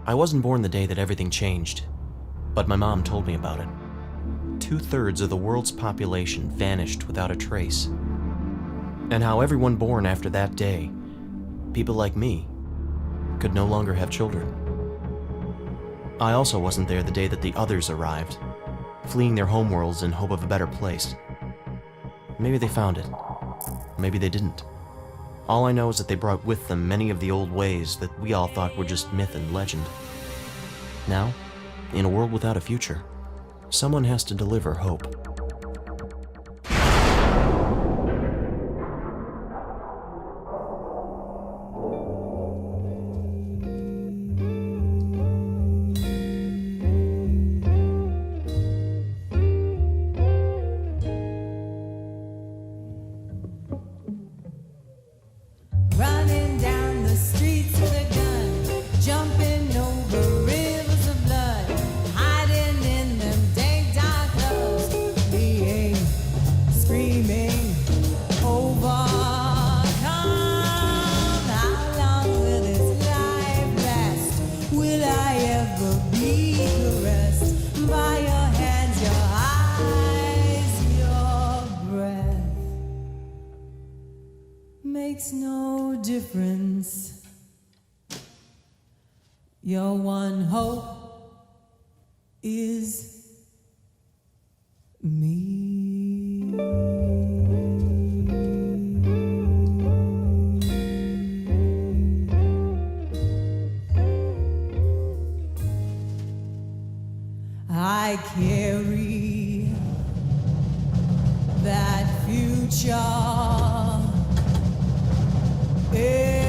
I wasn't born the day that everything changed, but my mom told me about it. 2/3 of the world's population vanished without a trace. And how everyone born after that day, people like me, could no longer have children. I also wasn't there the day that the others arrived, fleeing their homeworlds in hope of a better place. Maybe they found it. Maybe they didn't. All I know is that they brought with them many of the old ways that we all thought were just myth and legend. Now, in a world without a future, someone has to deliver hope. Running down the streets with a gun, jumping over rivers of blood, hiding in them dank dark clubs, being screaming overcome. How long will this life last? Will I ever be caressed by your hands, your eyes, your breath? Makes no difference. Your one hope is me. I carry that future in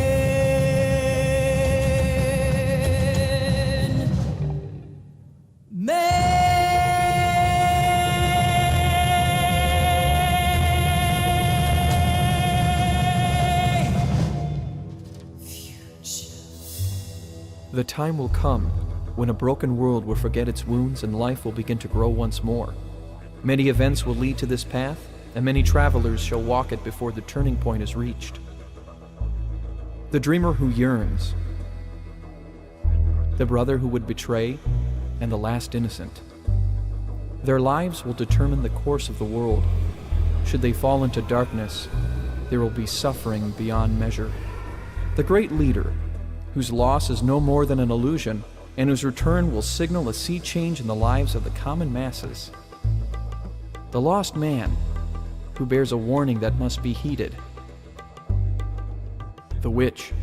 me. The time will come when a broken world will forget its wounds and life will begin to grow once more. Many events will lead to this path, and many travelers shall walk it before the turning point is reached. The dreamer who yearns, the brother who would betray, and the last innocent. Their lives will determine the course of the world. Should they fall into darkness, there will be suffering beyond measure. The great leader, whose loss is no more than an illusion, and whose return will signal a sea change in the lives of the common masses. The lost man, who bears a warning that must be heeded. The witch,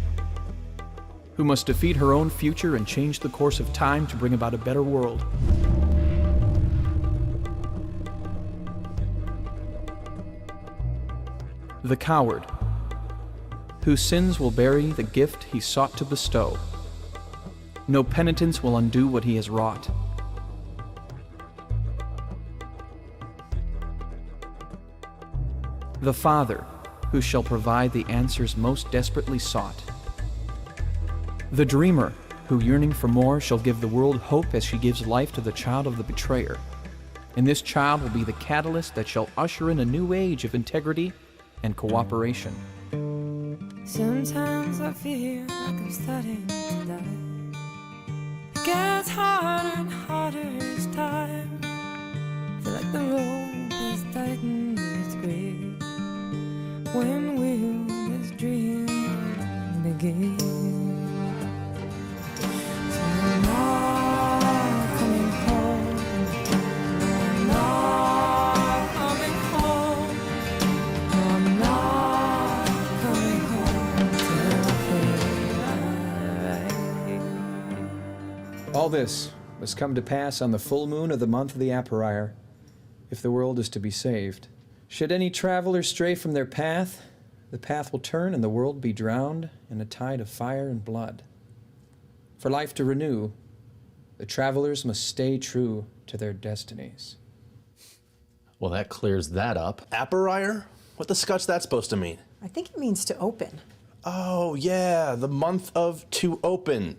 who must defeat her own future and change the course of time to bring about a better world. The coward, whose sins will bury the gift he sought to bestow. No penitence will undo what he has wrought. The father, who shall provide the answers most desperately sought. The dreamer, who yearning for more shall give the world hope as she gives life to the child of the betrayer. And this child will be the catalyst that shall usher in a new age of integrity and cooperation. Sometimes I feel like I'm starting to die. It gets harder and harder each time. Feel like the rope is tightened its grip. When will this dream begin? So I'm not coming home. I'm not coming home. I'm not coming home till All this must come to pass on the full moon of the month of the Aparier, if the world is to be saved. Should any traveler stray from their path, the path will turn and the world be drowned in a tide of fire and blood. For life to renew, the travelers must stay true to their destinies. Well, that clears that up. Aparier? What the scut's that supposed to mean? I think it means to open. Oh, yeah, the month of to open.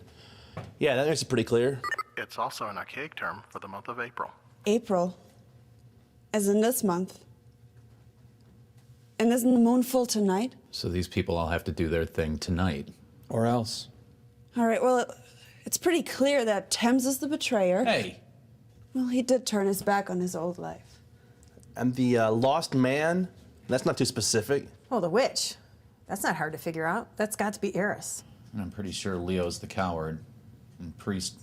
Yeah, that makes it pretty clear. It's also an archaic term for the month of April. April, as in this month. And isn't the moon full tonight? So these people all have to do their thing tonight. Or else. All right, well, It's pretty clear that Thames is the betrayer. Hey, Well, he did turn his back on his old life. And the lost man? That's not too specific. Oh, the witch. That's not hard to figure out. That's got to be Eris. and I'm pretty sure Leo's the coward, and Priest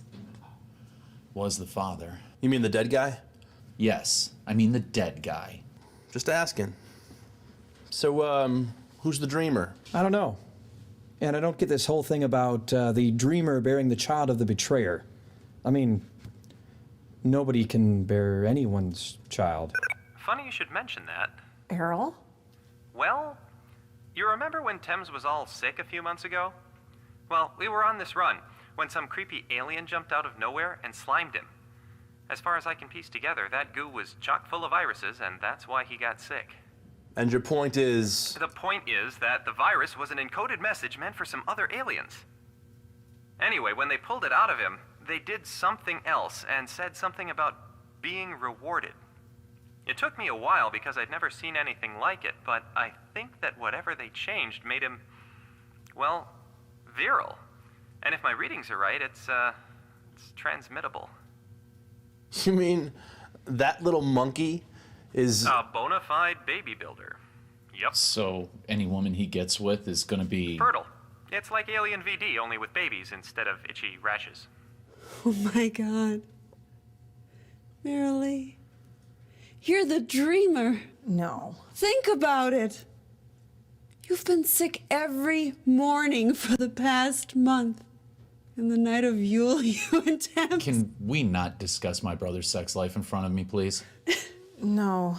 was the father. You mean the dead guy? Yes, I mean the dead guy. Just asking. So, who's the dreamer? I don't know. And I don't get this whole thing about the dreamer bearing the child of the betrayer. I mean, nobody can bear anyone's child. Funny you should mention that. Errol? Well, you remember when Thames was all sick a few months ago? Well, we were on this run when some creepy alien jumped out of nowhere and slimed him. As far as I can piece together, that goo was chock full of viruses, and that's why he got sick. And your point is? The point is that the virus was an encoded message meant for some other aliens. Anyway, when they pulled it out of him, they did something else and said something about being rewarded. It took me a while because I'd never seen anything like it, but I think that whatever they changed made him, well, virile. And if my readings are right, it's transmittable. You mean that little monkey is... A bona fide baby builder. Yep. So any woman he gets with is gonna be... Fertile. It's like Alien VD, only with babies instead of itchy rashes. Oh my God. Marilee, you're the dreamer. No. Think about it. You've been sick every morning for the past month. And the night of Yule, you and Thames... Can we not discuss my brother's sex life in front of me, please? No.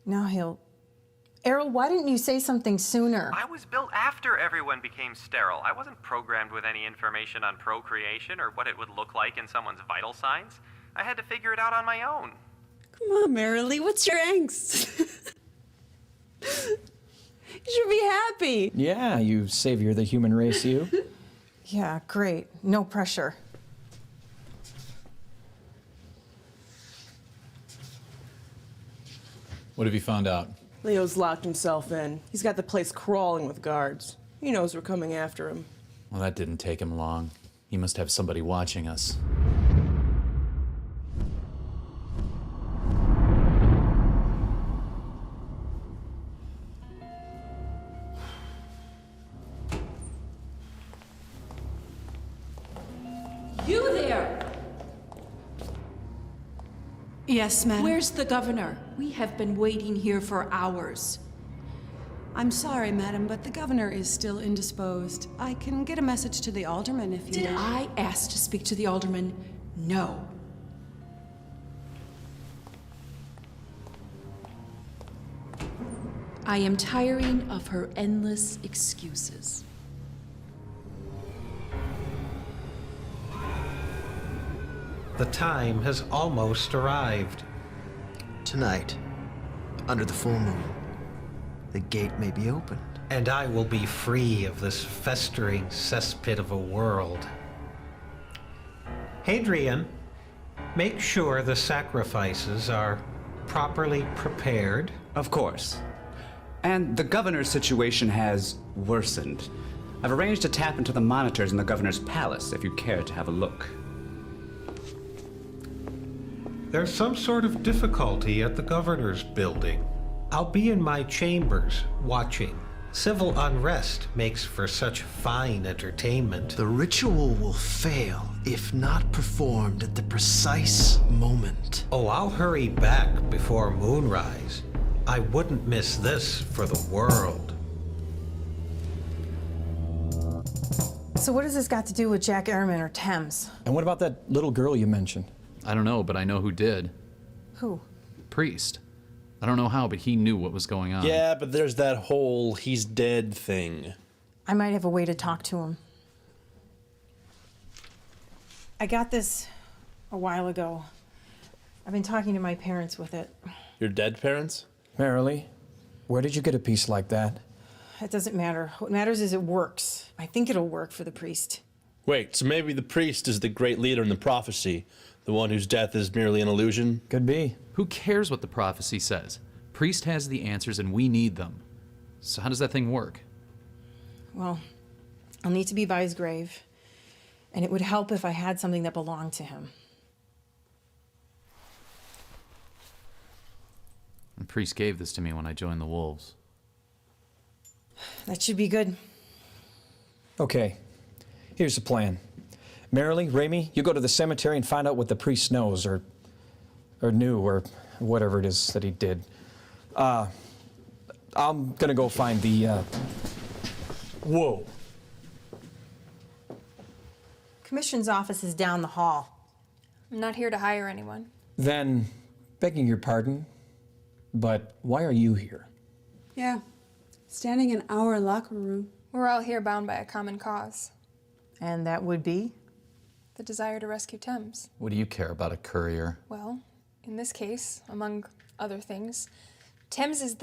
Now he'll... Errol, why didn't you say something sooner? I was built after everyone became sterile. I wasn't programmed with any information on procreation or what it would look like in someone's vital signs. I had to figure it out on my own. Come on, Marilee, what's your angst? You should be happy. Yeah, you savior of the human race, you. Yeah, great. No pressure. What have you found out? Leo's locked himself in. He's got the place crawling with guards. He knows we're coming after him. Well, that didn't take him long. He must have somebody watching us. You there! Yes, madam. Where's the governor? We have been waiting here for hours. I'm sorry, madam, but the governor is still indisposed. I can get a message to the alderman if you Did wish. I ask to speak to the alderman? No. I am tiring of her endless excuses. The time has almost arrived. Tonight, under the full moon, the gate may be opened. And I will be free of this festering cesspit of a world. Hadrian, make sure the sacrifices are properly prepared. Of course. And the governor's situation has worsened. I've arranged to tap into the monitors in the governor's palace if you care to have a look. There's some sort of difficulty at the governor's building. I'll be in my chambers, watching. Civil unrest makes for such fine entertainment. The ritual will fail if not performed at the precise moment. Oh, I'll hurry back before moonrise. I wouldn't miss this for the world. So what has this got to do with Jack Ehrman or Thames? And what about that little girl you mentioned? I don't know, but I know who did. Who? Priest. I don't know how, but he knew what was going on. Yeah, but there's that whole he's dead thing. I might have a way to talk to him. I got this a while ago. I've been talking to my parents with it. Your dead parents? Marilee, where did you get a piece like that? It doesn't matter. What matters is it works. I think it'll work for the priest. Wait, so maybe the priest is the great leader in the prophecy, the one whose death is merely an illusion? Could be. Who cares what the prophecy says? Priest has the answers and we need them. So how does that thing work? Well, I'll need to be by his grave. And it would help if I had something that belonged to him. The priest gave this to me when I joined the Wolves. That should be good. Okay, here's the plan. Marilee, Raimi, you go to the cemetery and find out what the priest knows, or knew, or whatever it is that he did. I'm gonna go find the, Whoa. Commission's office is down the hall. I'm not here to hire anyone. Then, begging your pardon, but why are you here? Yeah, standing in our locker room. We're all here bound by a common cause. And that would be? The desire to rescue Thames. What do you care about a courier? Well, in this case, among other things, Thames is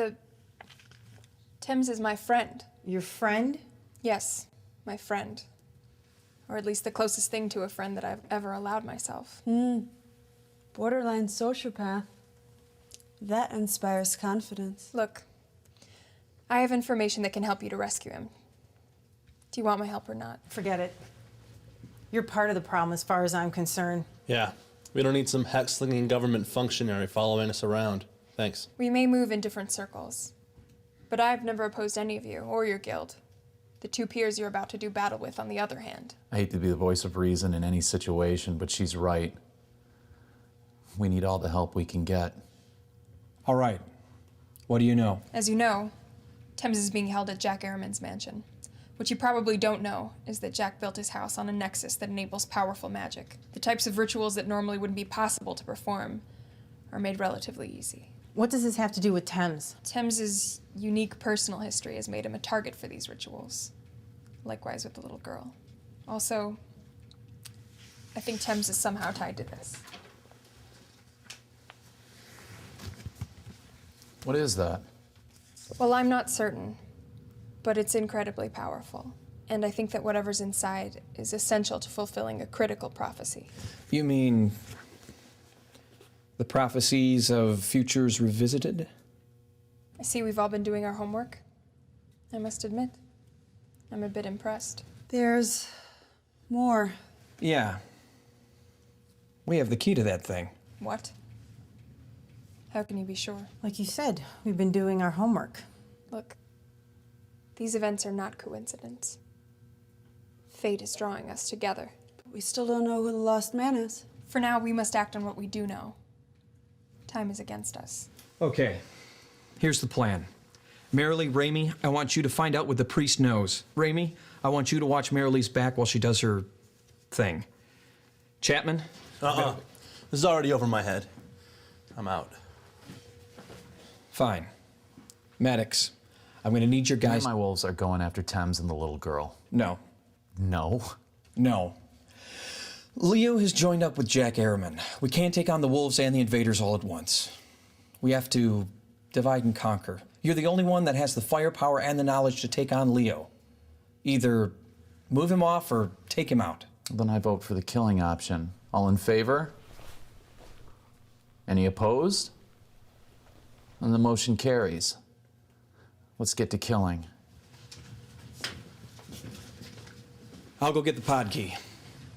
my friend. Your friend? Yes, my friend. Or at least the closest thing to a friend that I've ever allowed myself. Borderline sociopath. That inspires confidence. Look, I have information that can help you to rescue him. Do you want my help or not? Forget it. You're part of the problem as far as I'm concerned. Yeah, we don't need some hex-slinging government functionary following us around. Thanks. We may move in different circles, but I've never opposed any of you or your guild. The two peers you're about to do battle with, on the other hand. I hate to be the voice of reason in any situation, but she's right. We need all the help we can get. All right. What do you know? As you know, Thames is being held at Jack Ehrman's mansion. What you probably don't know is that Jack built his house on a nexus that enables powerful magic. The types of rituals that normally wouldn't be possible to perform are made relatively easy. What does this have to do with Thames? Thames's unique personal history has made him a target for these rituals. Likewise with the little girl. Also, I think Thames is somehow tied to this. What is that? Well, I'm not certain, but it's incredibly powerful. And I think that whatever's inside is essential to fulfilling a critical prophecy. You mean the prophecies of futures revisited? I see we've all been doing our homework. I must admit, I'm a bit impressed. There's more. Yeah. We have the key to that thing. What? How can you be sure? Like you said, we've been doing our homework. Look, these events are not coincidence. Fate is drawing us together. But we still don't know who the lost man is. For now, we must act on what we do know. Time is against us. Okay. Here's the plan. Marilee, Raimi, I want you to find out what the priest knows. Raimi, I want you to watch Marilee's back while she does her thing. Chapman? This is already over my head. I'm out. Fine. Maddox, I'm gonna need your guys. My wolves are going after Thames and the little girl. No. No? No. Leo has joined up with Jack Ehrman. We can't take on the wolves and the invaders all at once. We have to divide and conquer. You're the only one that has the firepower and the knowledge to take on Leo. Either move him off or take him out. Then I vote for the killing option. All in favor? Any opposed? And the motion carries. Let's get to killing. I'll go get the pod key.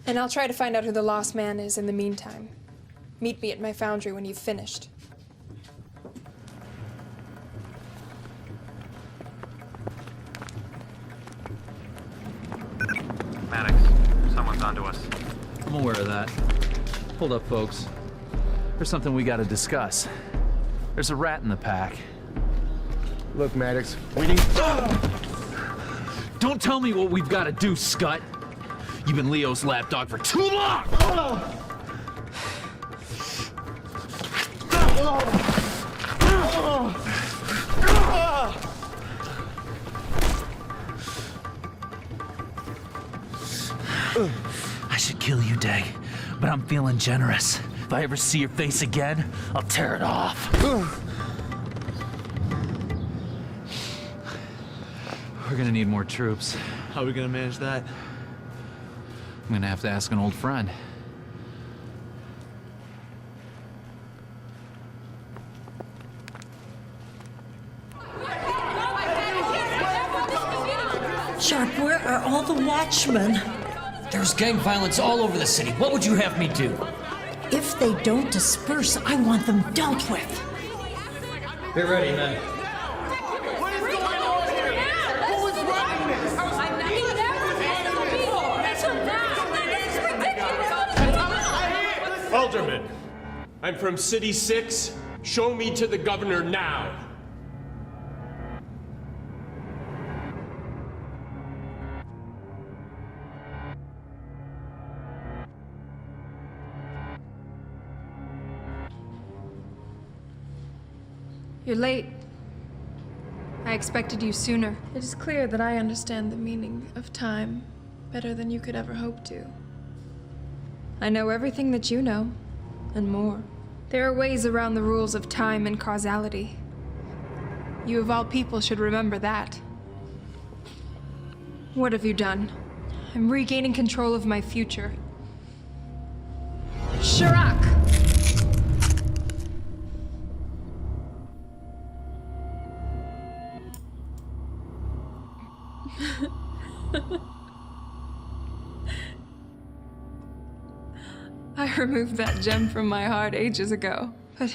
And I'll try to find out who the lost man is in the meantime. Meet me at my foundry when you've finished. Maddox, someone's onto us. I'm aware of that. Hold up, folks. There's something we gotta discuss. There's a rat in the pack. Look, Maddox, we need... Don't tell me what we've got to do, Scut. You've been Leo's lapdog for too long! I should kill you, Day, but I'm feeling generous. If I ever see your face again, I'll tear it off. We're gonna need more troops. How are we gonna manage that? I'm gonna have to ask an old friend. Sharp, where are all the watchmen? There's gang violence all over the city. What would you have me do? If they don't disperse, I want them dealt with. Get ready, men. What is going on here? Who is running this? Alderman, I'm from City 6. Show me to the governor now. You're late. I expected you sooner. It is clear that I understand the meaning of time better than you could ever hope to. I know everything that you know, and more. There are ways around the rules of time and causality. You of all people should remember that. What have you done? I'm regaining control of my future. Shirak! I removed that gem from my heart ages ago, but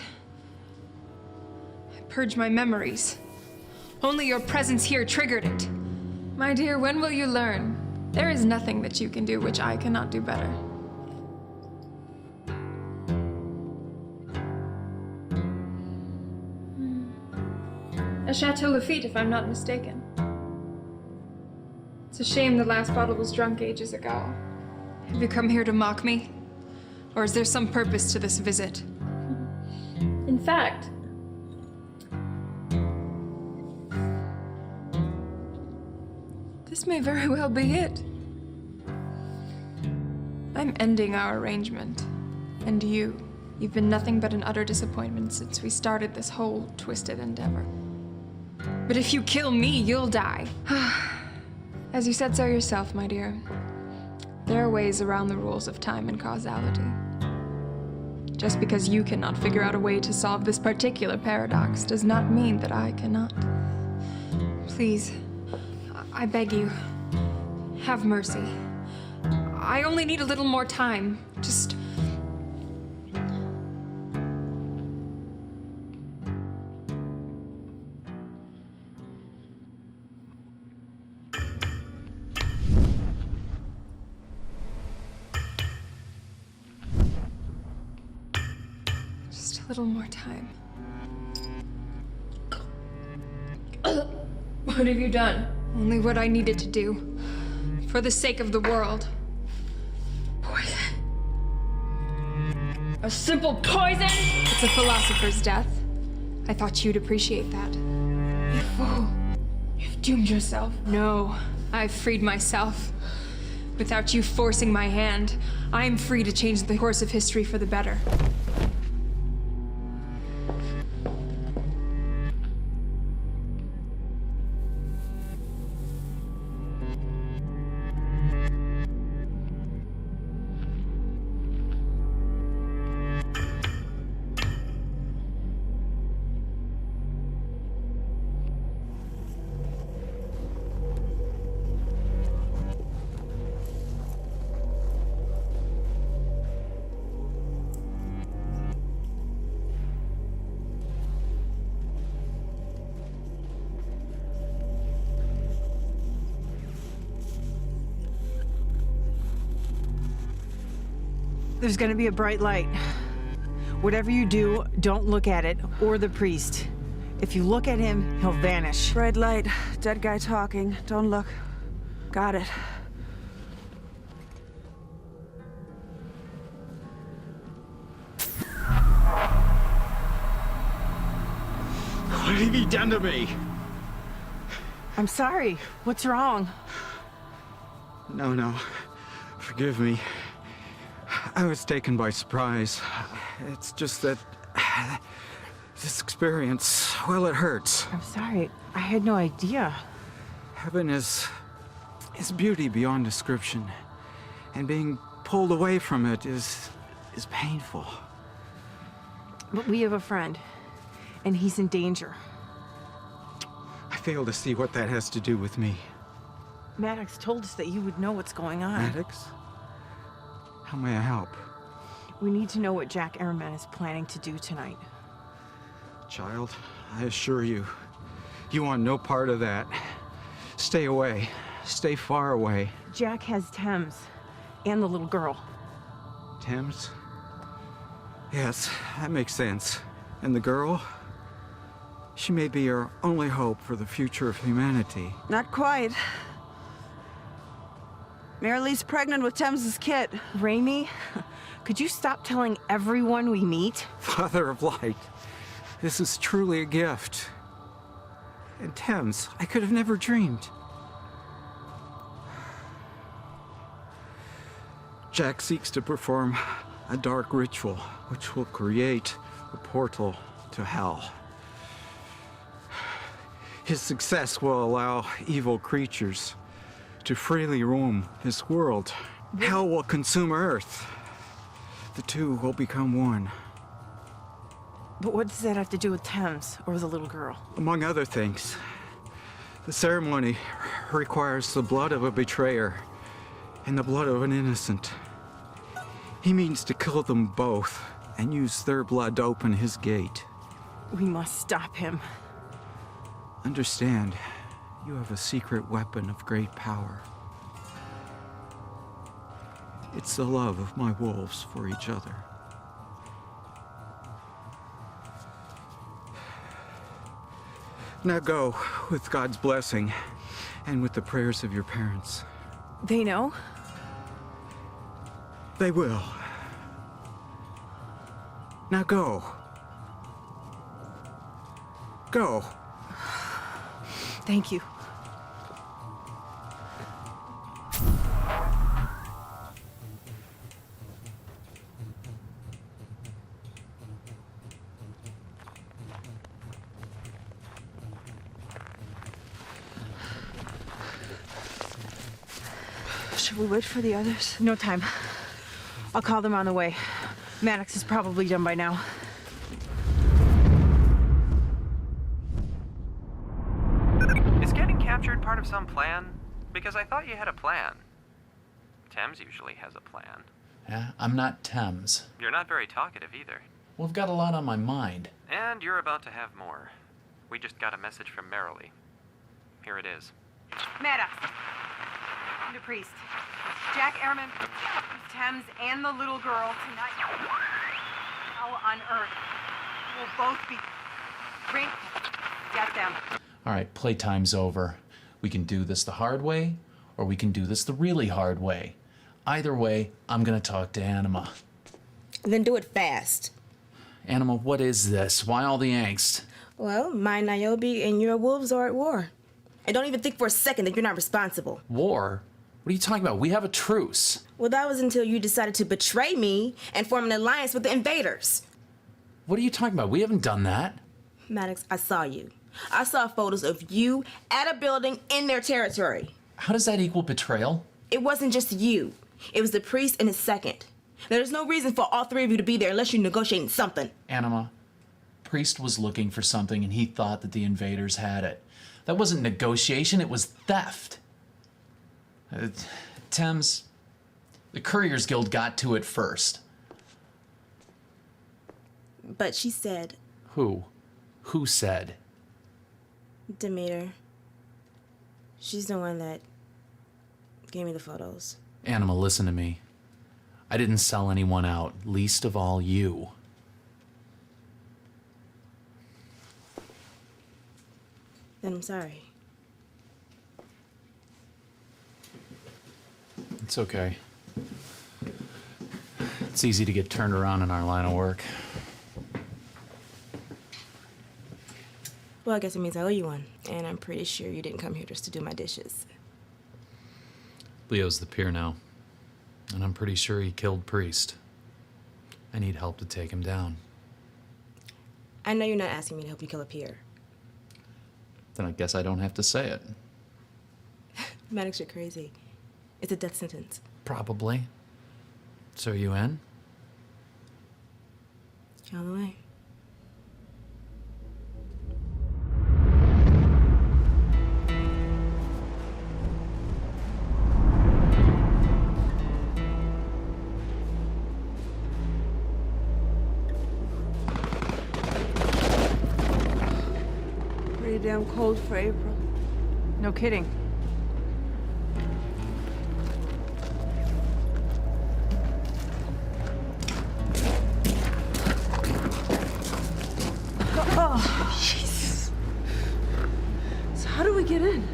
I purged my memories. Only your presence here triggered it. My dear, when will you learn? There is nothing that you can do which I cannot do better. A Chateau Lafitte, if I'm not mistaken. It's a shame the last bottle was drunk ages ago. Have you come here to mock me? Or is there some purpose to this visit? In fact, this may very well be it. I'm ending our arrangement. And you've been nothing but an utter disappointment since we started this whole twisted endeavor. But if you kill me, you'll die. As you said so yourself, my dear, there are ways around the rules of time and causality. Just because you cannot figure out a way to solve this particular paradox does not mean that I cannot. Please, I beg you, have mercy. I only need a little more time. Just... a little more time. What have you done? Only what I needed to do. For the sake of the world. Poison. A simple poison? It's a philosopher's death. I thought you'd appreciate that. You fool. You've doomed yourself. No, I've freed myself. Without you forcing my hand, I'm free to change the course of history for the better. There's gonna be a bright light. Whatever you do, don't look at it or the priest. If you look at him, he'll vanish. Bright light, dead guy talking. Don't look. Got it. What have you done to me? I'm sorry. What's wrong? No. Forgive me. I was taken by surprise. It's just that this experience, well, it hurts. I'm sorry. I had no idea. Heaven is beauty beyond description, and being pulled away from it is painful. But we have a friend, and he's in danger. I fail to see what that has to do with me. Maddox told us that you would know what's going on. Maddox? How may I help? We need to know what Jack Ehrman is planning to do tonight. Child, I assure you, you want no part of that. Stay away. Stay far away. Jack has Thames and the little girl. Thames? Yes, that makes sense. And the girl? She may be our only hope for the future of humanity. Not quite. Marilee's pregnant with Thames's kid. Raimi, could you stop telling everyone we meet? Father of Light, this is truly a gift. And Thames, I could have never dreamed. Jack seeks to perform a dark ritual, which will create a portal to hell. His success will allow evil creatures to freely roam this world. Hell will consume Earth. The two will become one. But what does that have to do with Thames or the little girl? Among other things, the ceremony requires the blood of a betrayer and the blood of an innocent. He means to kill them both and use their blood to open his gate. We must stop him. Understand, you have a secret weapon of great power. It's the love of my wolves for each other. Now go, with God's blessing, and with the prayers of your parents. They know? They will. Now go. Go. Thank you. Should we wait for the others? No time. I'll call them on the way. Maddox is probably done by now. Is getting captured part of some plan? Because I thought you had a plan. Thames usually has a plan. Yeah, I'm not Thames. You're not very talkative either. Well, I've got a lot on my mind. And you're about to have more. We just got a message from Marilee. Here it is. Maddox. The priest. Jack Ehrman, Thames, and the little girl tonight. Hell on Earth. We'll both be... Drink. Get them. All right, playtime's over. We can do this the hard way, or we can do this the really hard way. Either way, I'm gonna talk to Anima. Then do it fast. Anima, what is this? Why all the angst? Well, my Niobe and your wolves are at war. And don't even think for a second that you're not responsible. War? What are you talking about? We have a truce. Well, that was until you decided to betray me and form an alliance with the invaders. What are you talking about? We haven't done that. Maddox, I saw you. I saw photos of you at a building in their territory. How does that equal betrayal? It wasn't just you. It was the priest and his second. There's no reason for all three of you to be there unless you're negotiating something. Anima, Priest was looking for something and he thought that the invaders had it. That wasn't negotiation, it was theft. Thames, the Couriers Guild got to it first. But she said... Who? Who said? Demeter. She's the one that gave me the photos. Anima, listen to me. I didn't sell anyone out, least of all you. Then I'm sorry. It's okay. It's easy to get turned around in our line of work. Well, I guess it means I owe you one. And I'm pretty sure you didn't come here just to do my dishes. Leo's the peer now. And I'm pretty sure he killed Priest. I need help to take him down. I know you're not asking me to help you kill a peer. Then I guess I don't have to say it. Maddox, you're crazy. It's a death sentence. Probably. So are you in? On the way. warm cold for April. No kidding. Oh, Jesus. So how do we get in?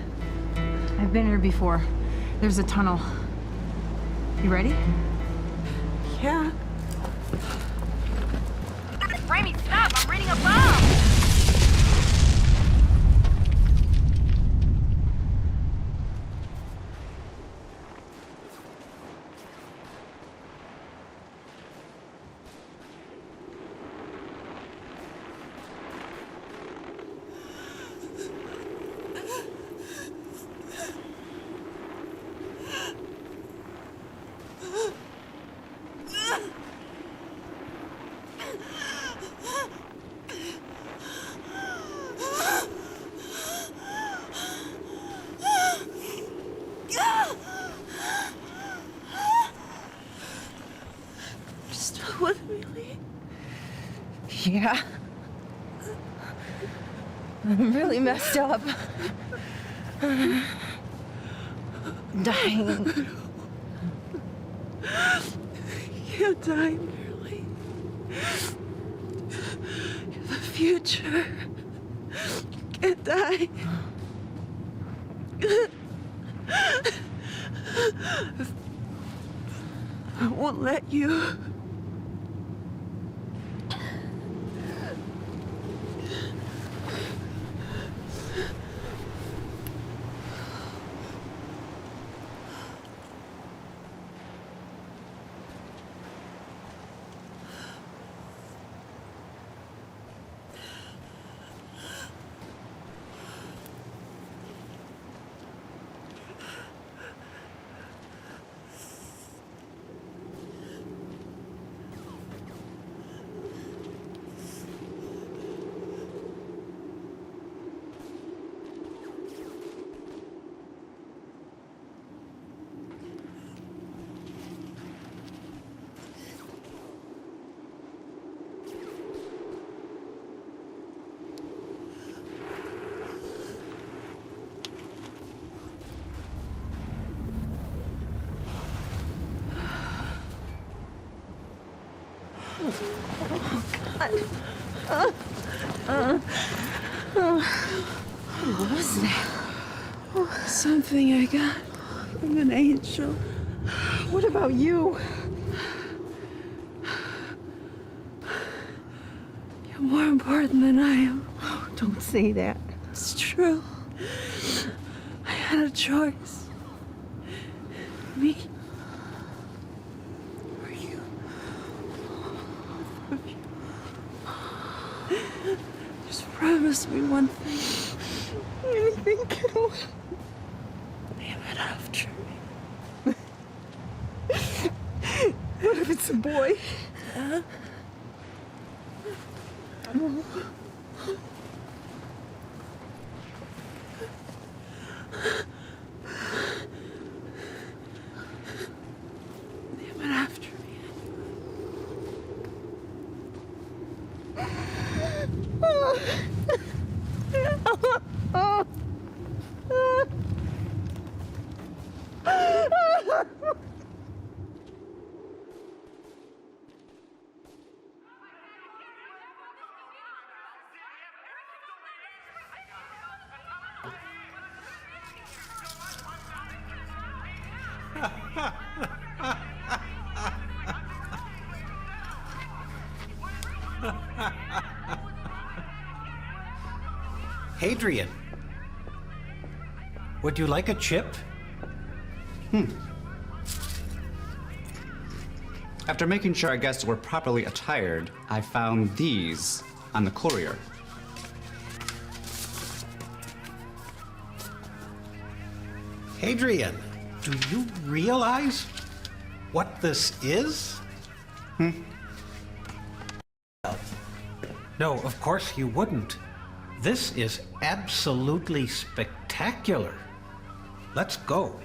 I've been here before. There's a tunnel. You ready? Yeah. Raimi, stop! I'm reading a bomb! Still with me, Lee? Yeah. I'm really messed up. Dying. You can't die, Merely. You're the future. You can't die. I won't let you. What was that? Something I got from an angel. What about you? You're more important than I am. Oh, don't say that. It's true. I had a choice. Me or you. Of you. Just promise me one thing. Anything, kiddo. Name it after me. What if it's a boy? Huh? Name it after me. Hadrian, would you like a chip? After making sure our guests were properly attired, I found these on the courier. Hadrian, do you realize what this is? No, of course you wouldn't. This is absolutely spectacular. Let's go.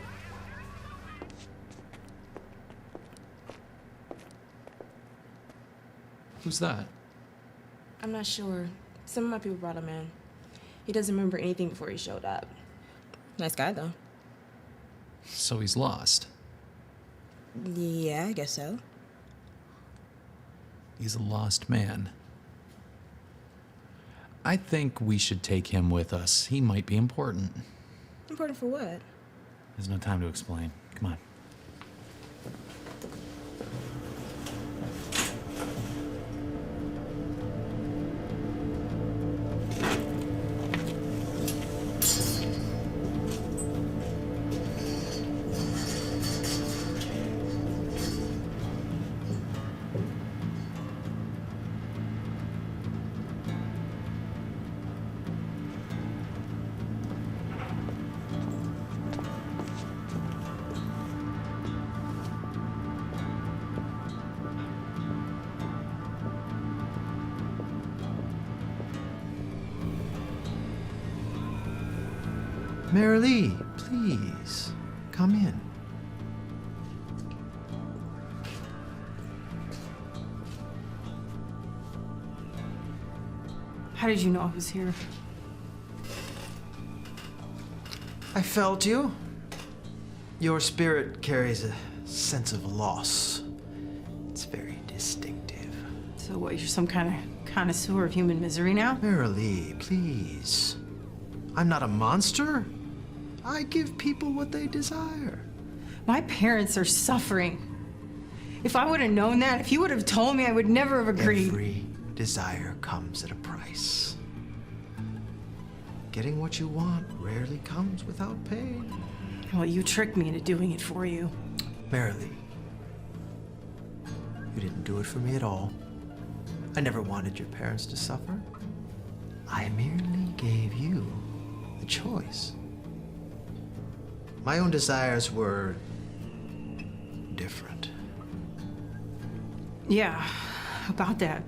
Who's that? I'm not sure. Some of my people brought him in. He doesn't remember anything before he showed up. Nice guy, though. So he's lost. Yeah, I guess so. He's a lost man. I think we should take him with us. He might be important. Important for what? There's no time to explain. Come on. Marilee, please, come in. How did you know I was here? I felt you. Your spirit carries a sense of loss. It's very distinctive. So what, you're some kind of connoisseur of human misery now? Marilee, please. I'm not a monster. I give people what they desire. My parents are suffering. If I would have known that, if you would have told me, I would never have agreed. Every desire comes at a price. Getting what you want rarely comes without pain. Well, you tricked me into doing it for you. Marilee, you didn't do it for me at all. I never wanted your parents to suffer. I merely gave you the choice. My own desires were different. Yeah, about that.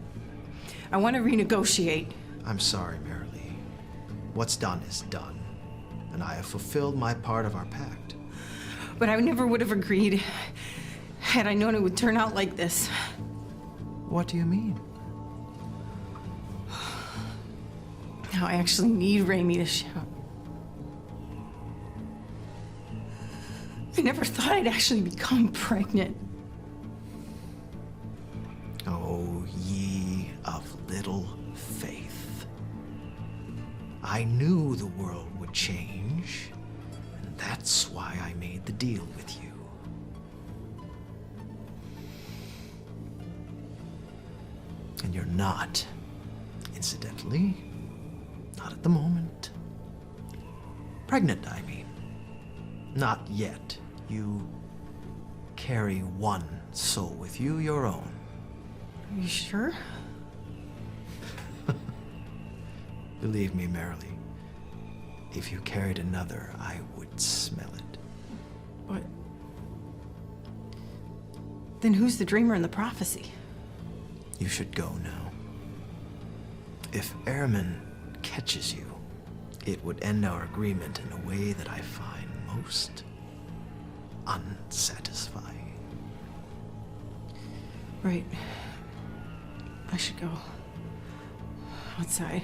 I want to renegotiate. I'm sorry, Marilee. What's done is done, and I have fulfilled my part of our pact. But I never would have agreed had I known it would turn out like this. What do you mean? Now I actually need Raimi to shout. I never thought I'd actually become pregnant. Oh, ye of little faith. I knew the world would change, and that's why I made the deal with you. And you're not, incidentally, not at the moment. Pregnant, I mean. Not yet. You carry one soul with you, your own. Are you sure? Believe me, Marilee, if you carried another, I would smell it. What? Then who's the dreamer in the prophecy? You should go now. If Ehrman catches you, it would end our agreement in a way that I find most unsatisfying. Right. I should go outside.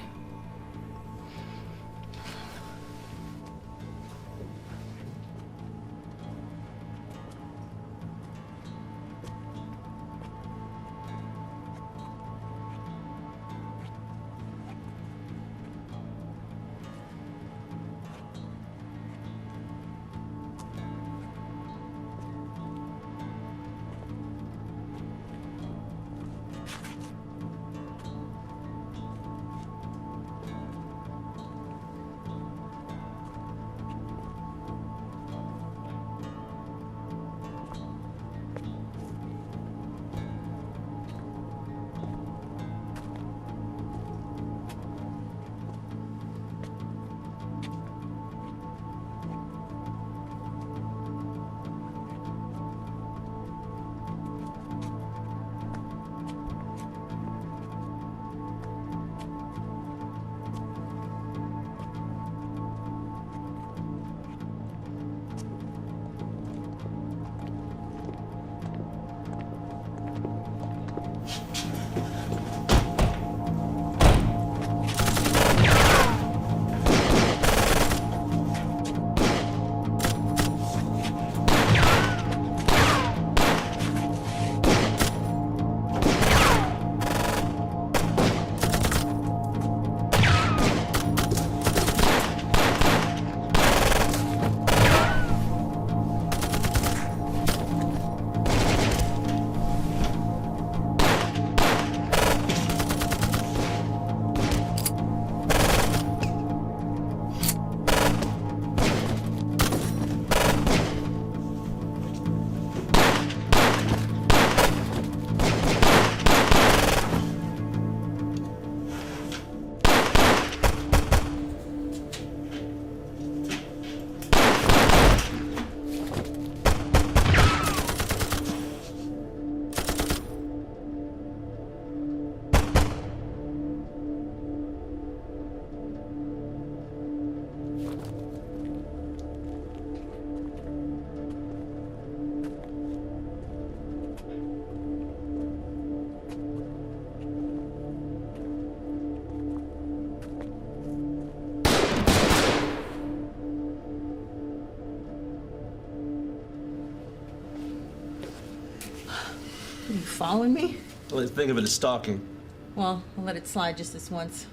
Are you following me? Well, think of it as stalking. Well, I'll let it slide just this once.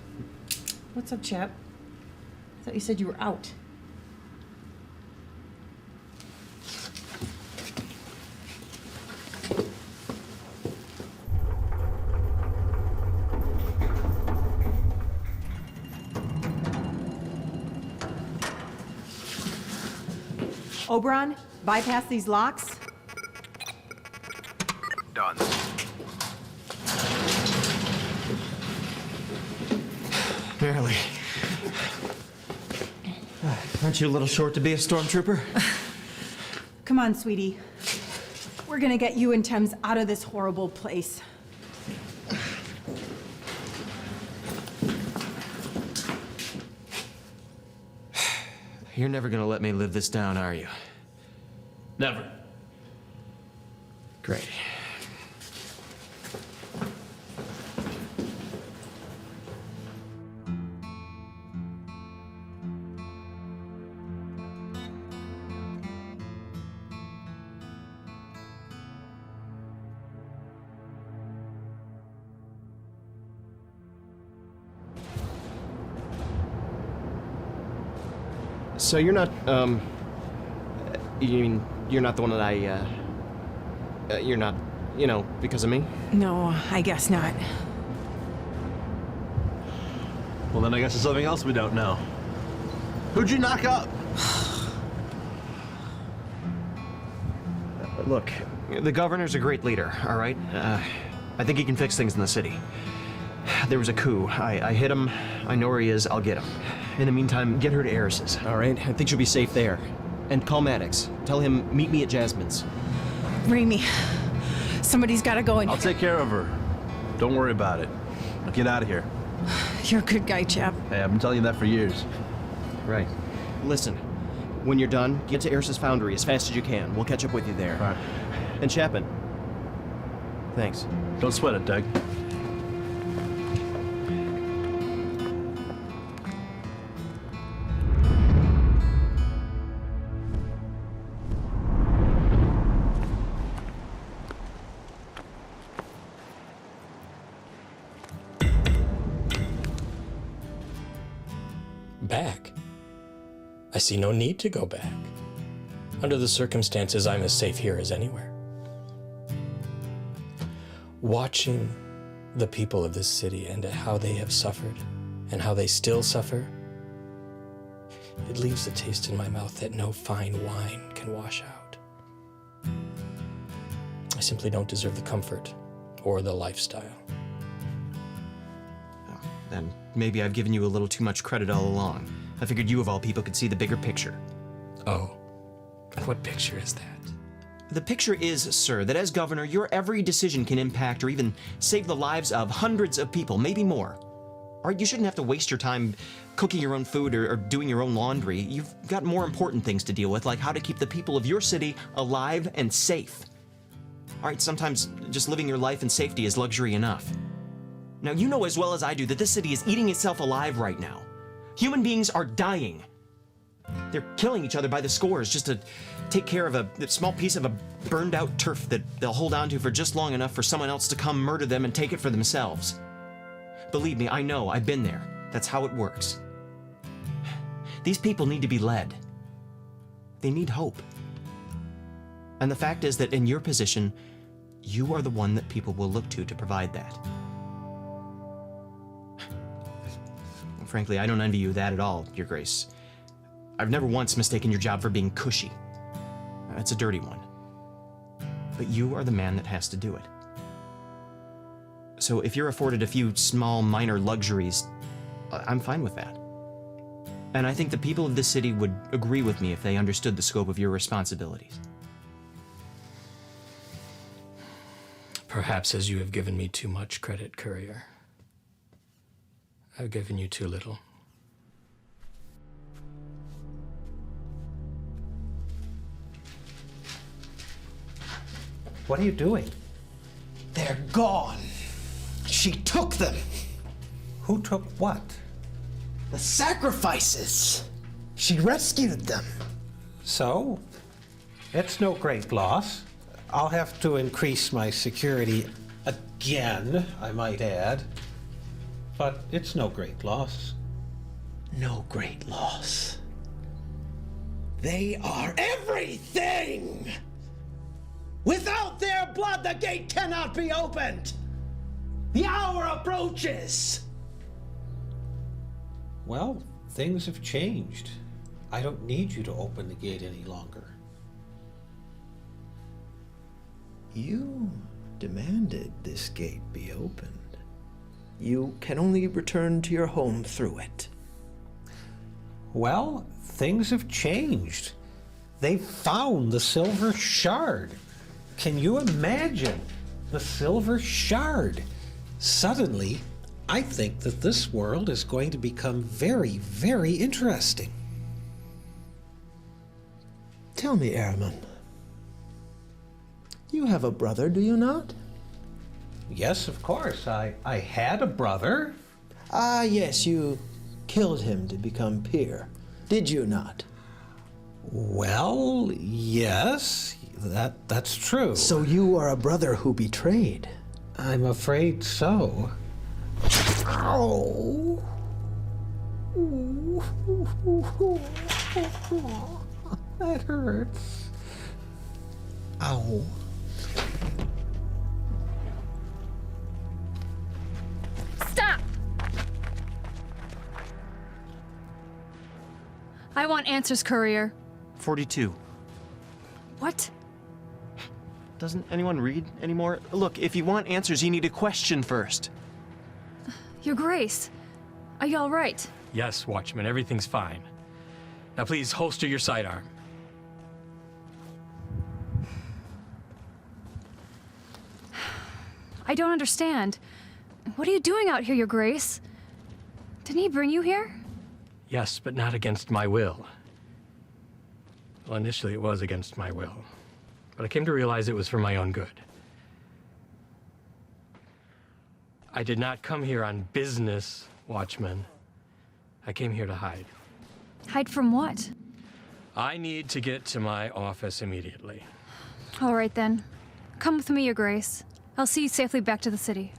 What's up, chap? I thought you said you were out. Oberon, bypass these locks. Done. Barely. Aren't you a little short to be a stormtrooper? Come on, sweetie. We're gonna get you and Thames out of this horrible place. You're never gonna let me live this down, are you? Never. Great. So you're not, you mean you're not the one that you're not, because of me? No, I guess not. Well, then I guess there's something else we don't know. Who'd you knock up? Look, the governor's a great leader, all right? I think he can fix things in the city. There was a coup. I hit him. I know where he is. I'll get him. In the meantime, get her to Eris's, all right? I think she'll be safe there. And call Maddox. Tell him, meet me at Jasmine's. Raimi, somebody's gotta go in. I'll take care of her. Don't worry about it. Now get out of here. You're a good guy, chap. Hey, I've been telling you that for years. Right. Listen, when you're done, get to Eris's foundry as fast as you can. We'll catch up with you there. All right. And Chapin. Thanks. Don't sweat it, Doug. Back? I see no need to go back. Under the circumstances, I'm as safe here as anywhere. Watching the people of this city and how they have suffered and how they still suffer, it leaves a taste in my mouth that no fine wine can wash out. I simply don't deserve the comfort or the lifestyle. Then maybe I've given you a little too much credit all along. I figured you of all people could see the bigger picture. Oh, what picture is that? The picture is, sir, that as governor, your every decision can impact or even save the lives of hundreds of people, maybe more. All right, you shouldn't have to waste your time cooking your own food or doing your own laundry. You've got more important things to deal with, like how to keep the people of your city alive and safe. All right, sometimes just living your life in safety is luxury enough. Now, you know as well as I do that this city is eating itself alive right now. Human beings are dying. They're killing each other by the scores just to take care of a small piece of a burned out turf that they'll hold on to for just long enough for someone else to come murder them and take it for themselves. Believe me, I know, I've been there. That's how it works. These people need to be led. They need hope. And the fact is that in your position, you are the one that people will look to provide that. Frankly, I don't envy you that at all, Your Grace. I've never once mistaken your job for being cushy. It's a dirty one. But you are the man that has to do it. So if you're afforded a few small, minor luxuries, I'm fine with that. And I think the people of this city would agree with me if they understood the scope of your responsibilities. Perhaps as you have given me too much credit, Courier. I've given you too little. What are you doing? They're gone. She took them. Who took what? The sacrifices. She rescued them. So? It's no great loss. I'll have to increase my security again, I might add. But it's no great loss. No great loss. They are everything! Without their blood, the gate cannot be opened! The hour approaches! Well, things have changed. I don't need you to open the gate any longer. You demanded this gate be opened. You can only return to your home through it. Well, things have changed. They found the silver shard. Can you imagine? The silver shard. Suddenly, I think that this world is going to become very, very interesting. Tell me, Airman. You have a brother, do you not? Yes, of course. I had a brother. Ah, yes, you killed him to become peer, did you not? Well, yes, that's true. So you are a brother who betrayed? I'm afraid so. Ow! That hurts. Ow. Stop! I want answers, courier. 42. What? Doesn't anyone read anymore? Look, if you want answers, you need to question first. Your Grace. Are you all right? Yes, Watchman, everything's fine. Now please holster your sidearm. I don't understand. What are you doing out here, Your Grace? Didn't he bring you here? Yes, but not against my will. Well, initially it was against my will, but I came to realize it was for my own good. I did not come here on business, Watchman. I came here to hide. Hide from what? I need to get to my office immediately. All right, then. Come with me, Your Grace. I'll see you safely back to the city.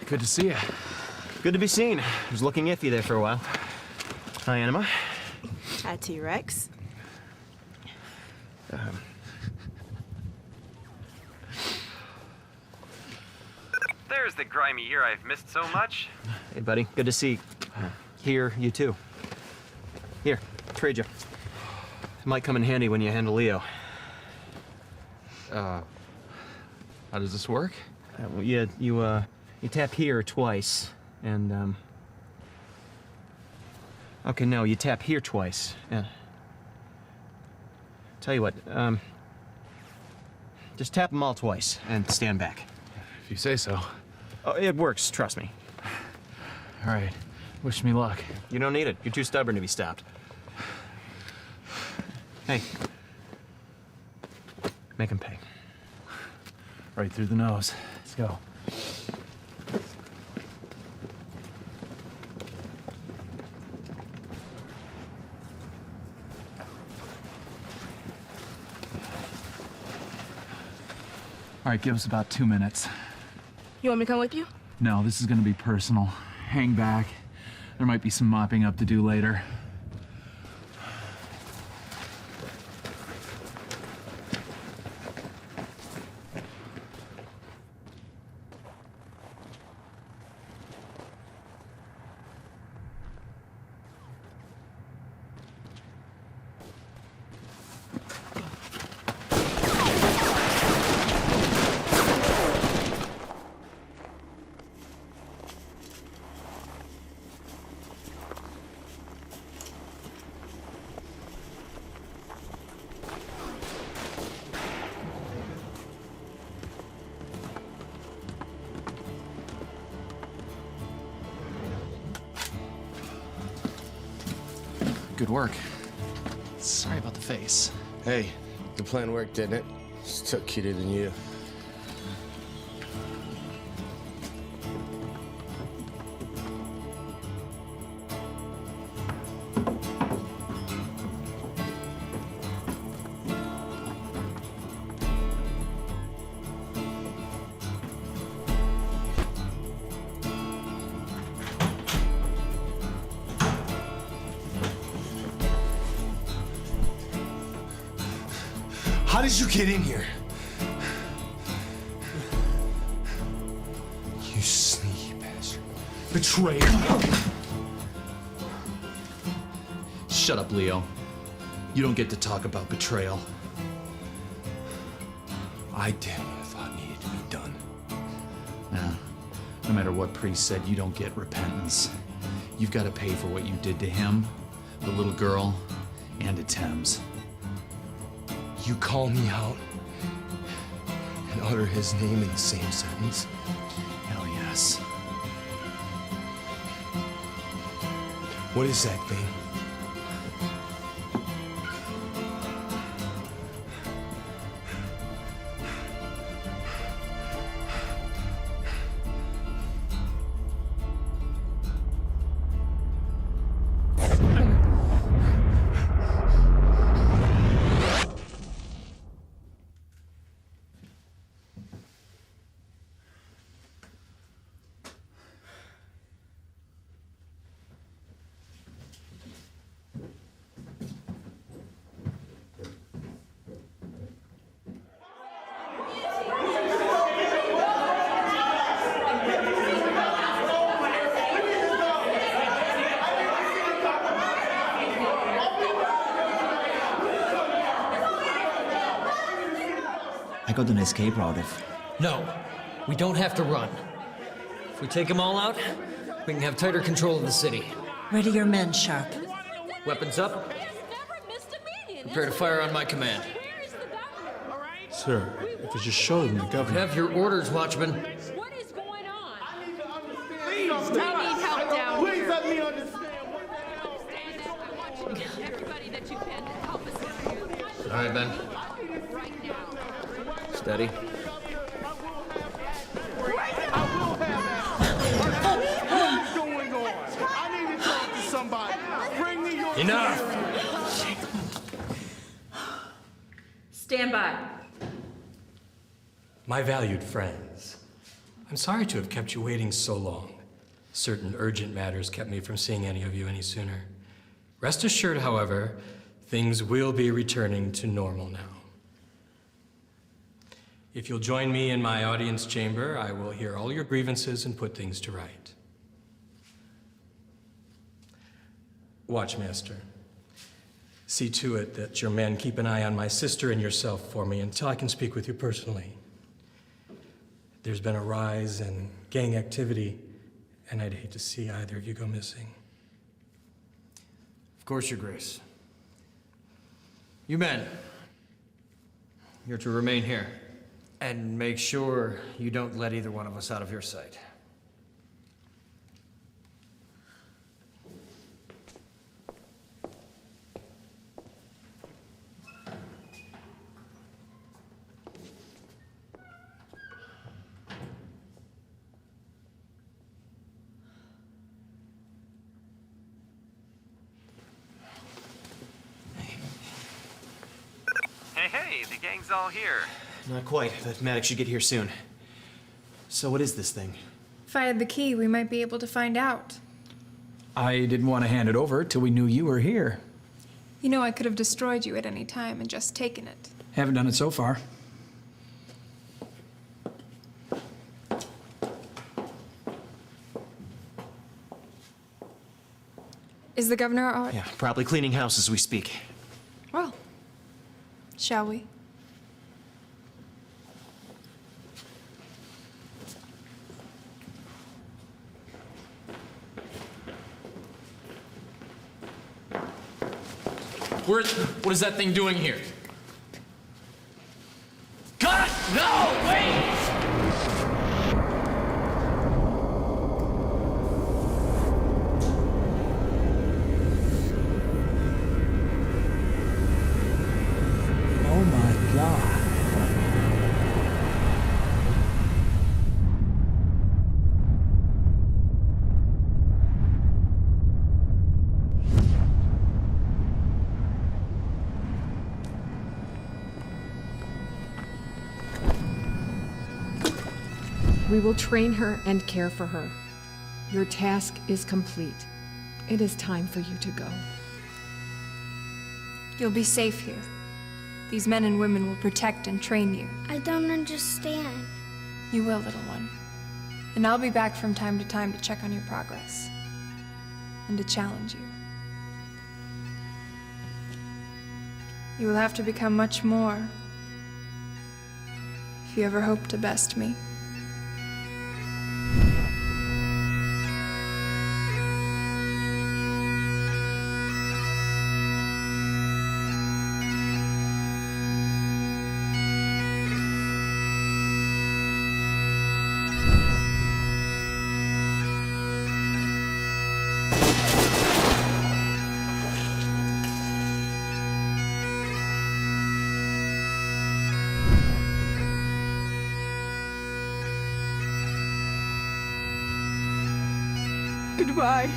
Good to see you. Good to be seen. I was looking iffy there for a while. Hi, Anima. Hi, T-Rex. There's the grimy year I've missed so much. Hey, buddy. Good to see. Here, you too. Here, trade you. It might come in handy when you handle Leo. How does this work? Well, you tap here twice, and okay, no, you tap here twice. Yeah. Tell you what, just tap them all twice and stand back. If you say so. Oh, it works, trust me. All right, wish me luck. You don't need it. You're too stubborn to be stopped. Hey. Make him pay. Right through the nose. Let's go. All right, give us about 2 minutes. You want me to come with you? No, this is gonna be personal. Hang back. There might be some mopping up to do later. Good work. Sorry about the face. Hey, the plan worked, didn't it? Still cuter than you. How did you get in here? You sneaky bastard. Betrayer. Shut up, Leo. You don't get to talk about betrayal. I did what I thought needed to be done. Nah, no matter what priest said, you don't get repentance. You've got to pay for what you did to him, the little girl, and to Thames. You call me out and utter his name in the same sentence? Hell yes. What is that thing? I got an escape route if... No, we don't have to run. If we take them all out, we can have tighter control of the city. Ready your men, Sharp. Weapons up. Prepare to fire on my command. Sir, if you just show them the governor... Have your orders, Watchman. Please let me understand. Everybody that you can help us here. All right, Ben. Steady. What's going on? I need to talk to somebody. Bring me your... Enough! Stand by. My valued friends, I'm sorry to have kept you waiting so long. Certain urgent matters kept me from seeing any of you any sooner. Rest assured, however, things will be returning to normal now. If you'll join me in my audience chamber, I will hear all your grievances and put things to right. Watchmaster, see to it that your men keep an eye on my sister and yourself for me until I can speak with you personally. There's been a rise in gang activity, and I'd hate to see either of you go missing. Of course, Your Grace. You men, you're to remain here. And make sure you don't let either one of us out of your sight. Hey, the gang's all here. Not quite, but Maddox should get here soon. So what is this thing? If I had the key, we might be able to find out. I didn't want to hand it over till we knew you were here. You know, I could have destroyed you at any time and just taken it. Haven't done it so far. Is the governor all right? Yeah, probably cleaning house as we speak. Well, shall we? What is that thing doing here? Cut! No! Wait! We will train her and care for her. Your task is complete. It is time for you to go. You'll be safe here. These men and women will protect and train you. I don't understand. You will, little one. And I'll be back from time to time to check on your progress. And to challenge you. You will have to become much more if you ever hope to best me. Goodbye.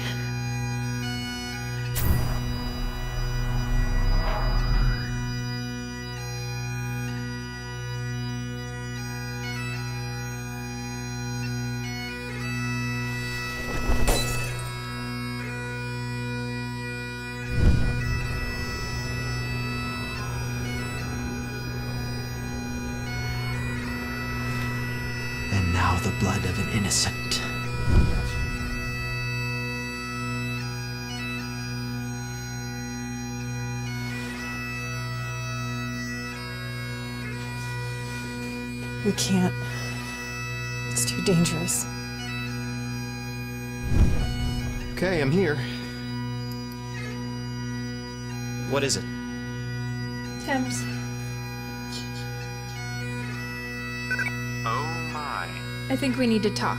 And now the blood of an innocent. We can't. It's too dangerous. Okay, I'm here. What is it? Thames. Oh my. I think we need to talk.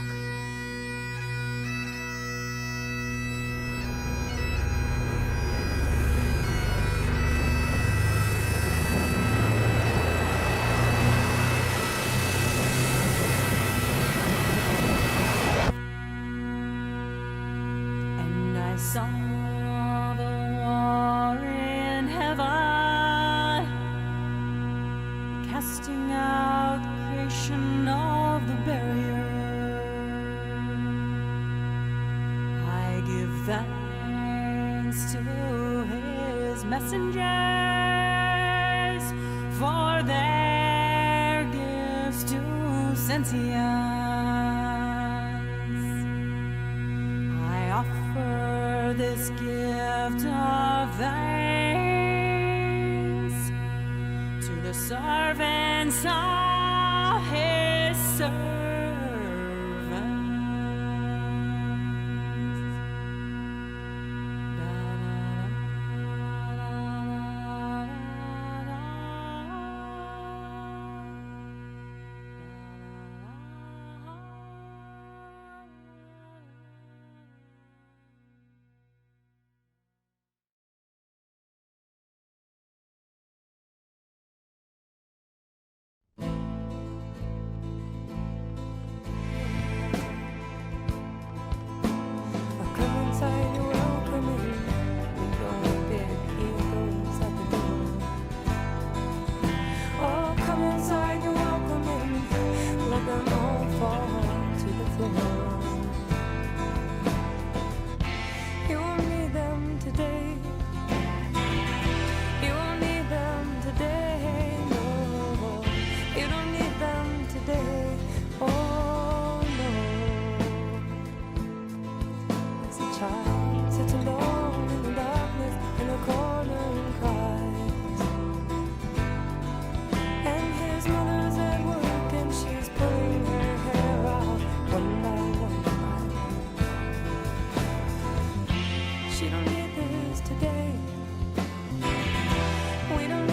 And I saw the war in heaven, casting out creation of the barrier. I give thanks to his messengers for their gifts to sentience. I offer this gift of thanks to the servants of his servants. Come inside, you're welcome in. We don't beg heroes at the door. Oh, come inside, you're welcome in. Let them all fall to the floor. You won't need them today. You won't need them today. No, you don't need them today. Oh no. As a child sits alone in the darkness in a corner and cries. And his mother's at work and she's pulling her hair out one by one. She don't need this today. We don't